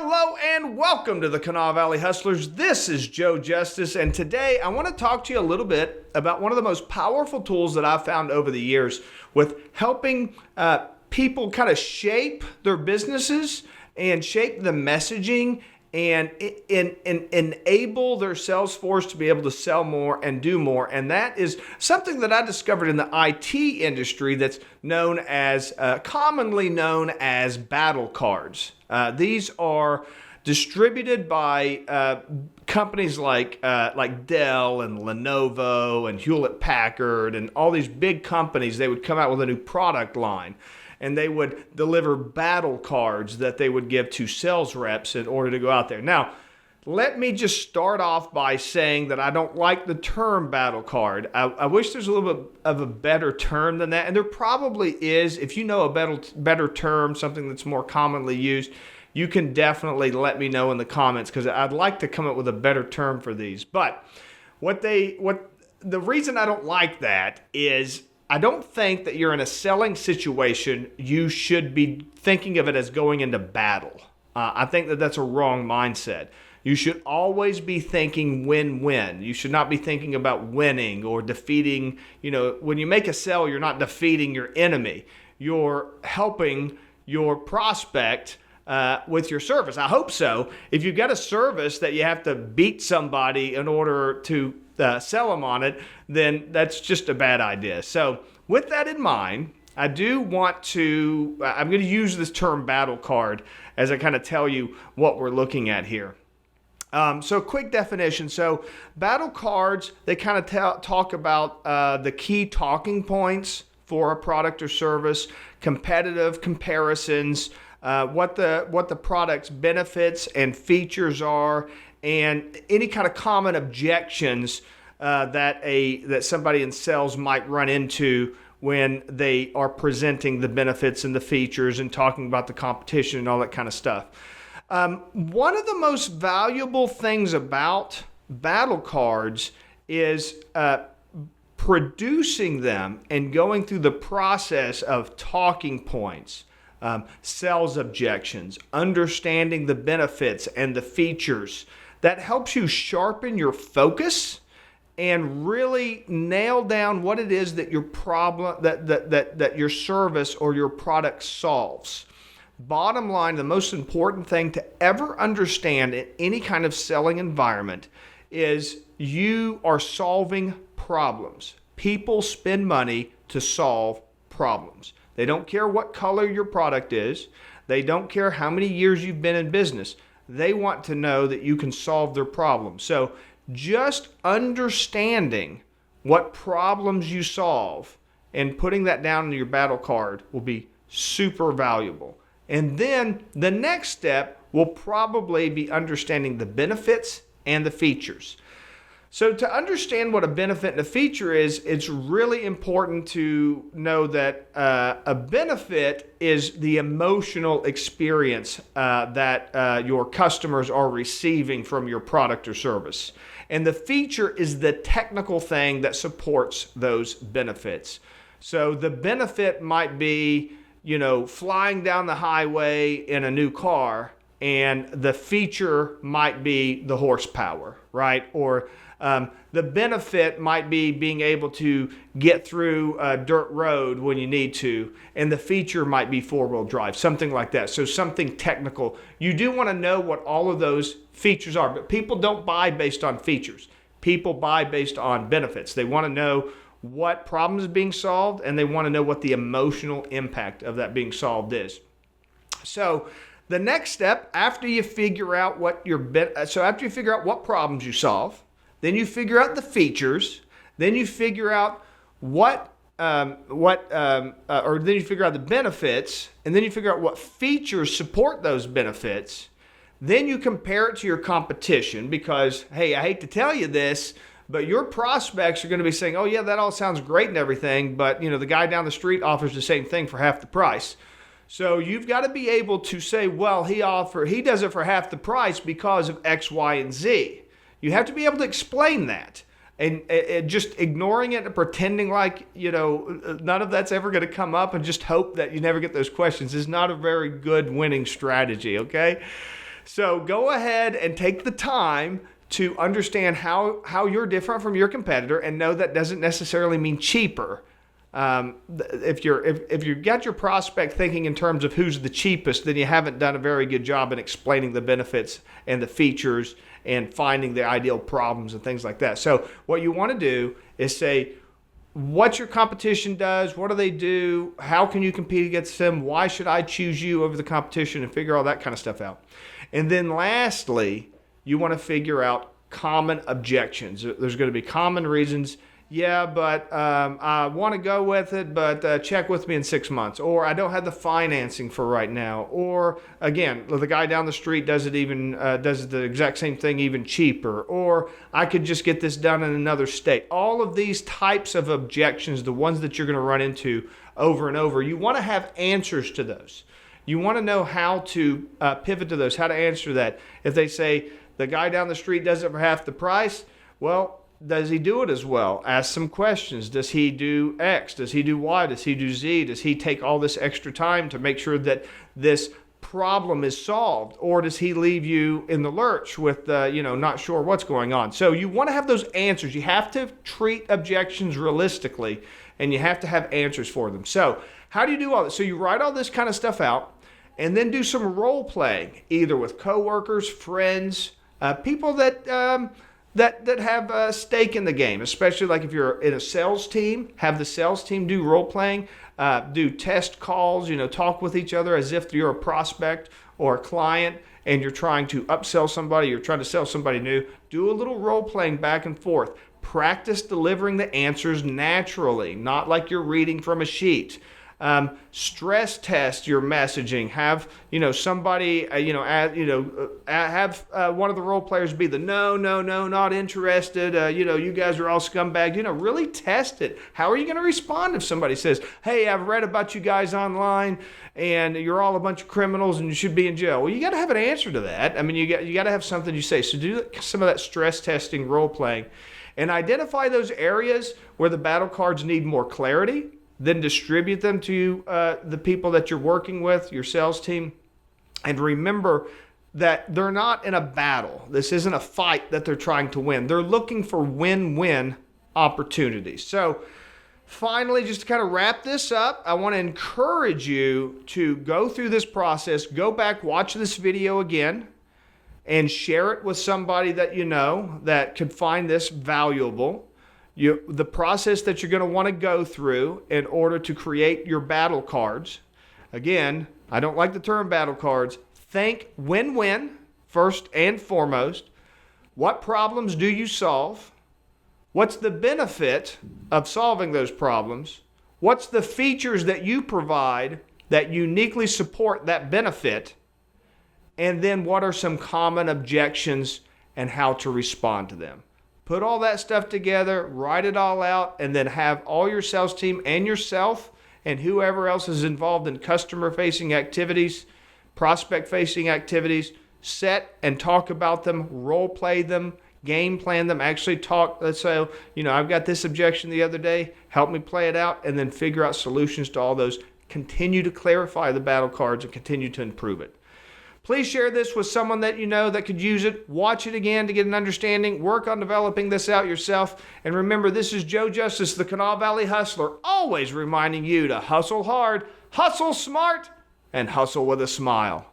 Hello and welcome to the Kanawha Valley Hustlers. This is Joe Justice, and today I want to talk to you a little bit about one of the most powerful tools that I've found over the years with helping people kind of shape their businesses and shape the messaging and enable their sales force to be able to sell more and do more. And that is something that I discovered in the IT industry that's known as, commonly known as battle cards. These are distributed by companies like Dell and Lenovo and Hewlett Packard and all these big companies. They would come out with a new product line, and they would deliver battle cards that they would give to sales reps in order to go out there. Now, let me just start off by saying that I don't like the term battle card. I wish there's a little bit of a better term than that, and there probably is. If you know a better term, something that's more commonly used, you can definitely let me know in the comments, because I'd like to come up with a better term for these. But the reason I don't like that is I don't think that you're in a selling situation, you should be thinking of it as going into battle. I think that that's a wrong mindset. You should always be thinking win-win. You should not be thinking about winning or defeating. You know, when you make a sale, you're not defeating your enemy. You're helping your prospect with your service. I hope so. If you've got a service that you have to beat somebody in order to sell them on it, then that's just a bad idea. So with that in mind, I'm going to use this term battle card as I kind of tell you what we're looking at here. So quick definition. So battle cards, they kind of talk about the key talking points for a product or service, competitive comparisons, what the product's benefits and features are, and any kind of common objections that somebody in sales might run into when they are presenting the benefits and the features and talking about the competition and all that kind of stuff. One of the most valuable things about battle cards is producing them and going through the process of talking points, sales objections, understanding the benefits and the features. That helps you sharpen your focus and really nail down what it is that your problem, that your service or your product solves. Bottom line, the most important thing to ever understand in any kind of selling environment is you are solving problems. People spend money to solve problems. They don't care what color your product is. They don't care how many years you've been in business. They want to know that you can solve their problems. So just understanding what problems you solve and putting that down in your battle card will be super valuable. And then the next step will probably be understanding the benefits and the features. So to understand what a benefit and a feature is, it's really important to know that a benefit is the emotional experience that your customers are receiving from your product or service. And the feature is the technical thing that supports those benefits. So the benefit might be, flying down the highway in a new car, and the feature might be the horsepower, right? Or the benefit might be being able to get through a dirt road when you need to, and the feature might be four-wheel drive, something like that. So something technical. You do want to know what all of those features are, but people don't buy based on features. People buy based on benefits. They want to know what problem is being solved, and they want to know what the emotional impact of that being solved is. So the next step, after you figure out what problems you solve, then you figure out the features, then you figure out then you figure out the benefits, and then you figure out what features support those benefits. Then you compare it to your competition, because, hey, I hate to tell you this, but your prospects are going to be saying, oh yeah, that all sounds great and everything, but the guy down the street offers the same thing for half the price. So you've got to be able to say, well, he does it for half the price because of X, Y, and Z. You have to be able to explain that. And just ignoring it and pretending like, none of that's ever going to come up and just hope that you never get those questions is not a very good winning strategy, okay? So go ahead and take the time to understand how you're different from your competitor, and know that doesn't necessarily mean cheaper. If you got your prospect thinking in terms of who's the cheapest, then you haven't done a very good job in explaining the benefits and the features and finding the ideal problems and things like that. So what you want to do is say, what your competition does, what do they do, how can you compete against them, why should I choose you over the competition, and figure all that kind of stuff out. And then lastly, you want to figure out common objections. There's going to be common reasons. Yeah, but I want to go with it, but check with me in 6 months. Or I don't have the financing for right now. Or again, the guy down the street does the exact same thing even cheaper. Or I could just get this done in another state. All of these types of objections, the ones that you're going to run into over and over, you want to have answers to those. You want to know how to pivot to those, how to answer that. If they say the guy down the street does it for half the price, well, does he do it as well? Ask some questions. Does he do X? Does he do Y? Does he do Z? Does he take all this extra time to make sure that this problem is solved? Or does he leave you in the lurch with, not sure what's going on? So you want to have those answers. You have to treat objections realistically, and you have to have answers for them. So how do you do all this? So you write all this kind of stuff out, and then do some role playing, either with coworkers, friends, people that have a stake in the game, especially like if you're in a sales team, have the sales team do role playing, do test calls, talk with each other as if you're a prospect or a client and you're trying to upsell somebody, you're trying to sell somebody new. Do a little role playing back and forth. Practice delivering the answers naturally, not like you're reading from a sheet. Stress test your messaging. Have somebody have one of the role players be the no, not interested. You guys are all scumbags. Really test it. How are you going to respond if somebody says, "Hey, I've read about you guys online, and you're all a bunch of criminals, and you should be in jail"? Well, you got to have an answer to that. I mean, you got to have something you say. So do some of that stress testing, role playing, and identify those areas where the battle cards need more clarity. Then distribute them to the people that you're working with, your sales team. And remember that they're not in a battle. This isn't a fight that they're trying to win. They're looking for win-win opportunities. So finally, just to kind of wrap this up, I want to encourage you to go through this process, go back, watch this video again, and share it with somebody that you know that could find this valuable. The process that you're going to want to go through in order to create your battle cards. Again, I don't like the term battle cards. Think win-win first and foremost. What problems do you solve? What's the benefit of solving those problems? What's the features that you provide that uniquely support that benefit? And then what are some common objections and how to respond to them? Put all that stuff together, write it all out, and then have all your sales team and yourself and whoever else is involved in customer-facing activities, prospect-facing activities, set and talk about them, role-play them, game plan them, actually talk. Let's say, I've got this objection the other day, help me play it out, and then figure out solutions to all those. Continue to clarify the battle cards and continue to improve it. Please share this with someone that you know that could use it. Watch it again to get an understanding. Work on developing this out yourself. And remember, this is Joe Justice, the Kanawha Valley Hustler, always reminding you to hustle hard, hustle smart, and hustle with a smile.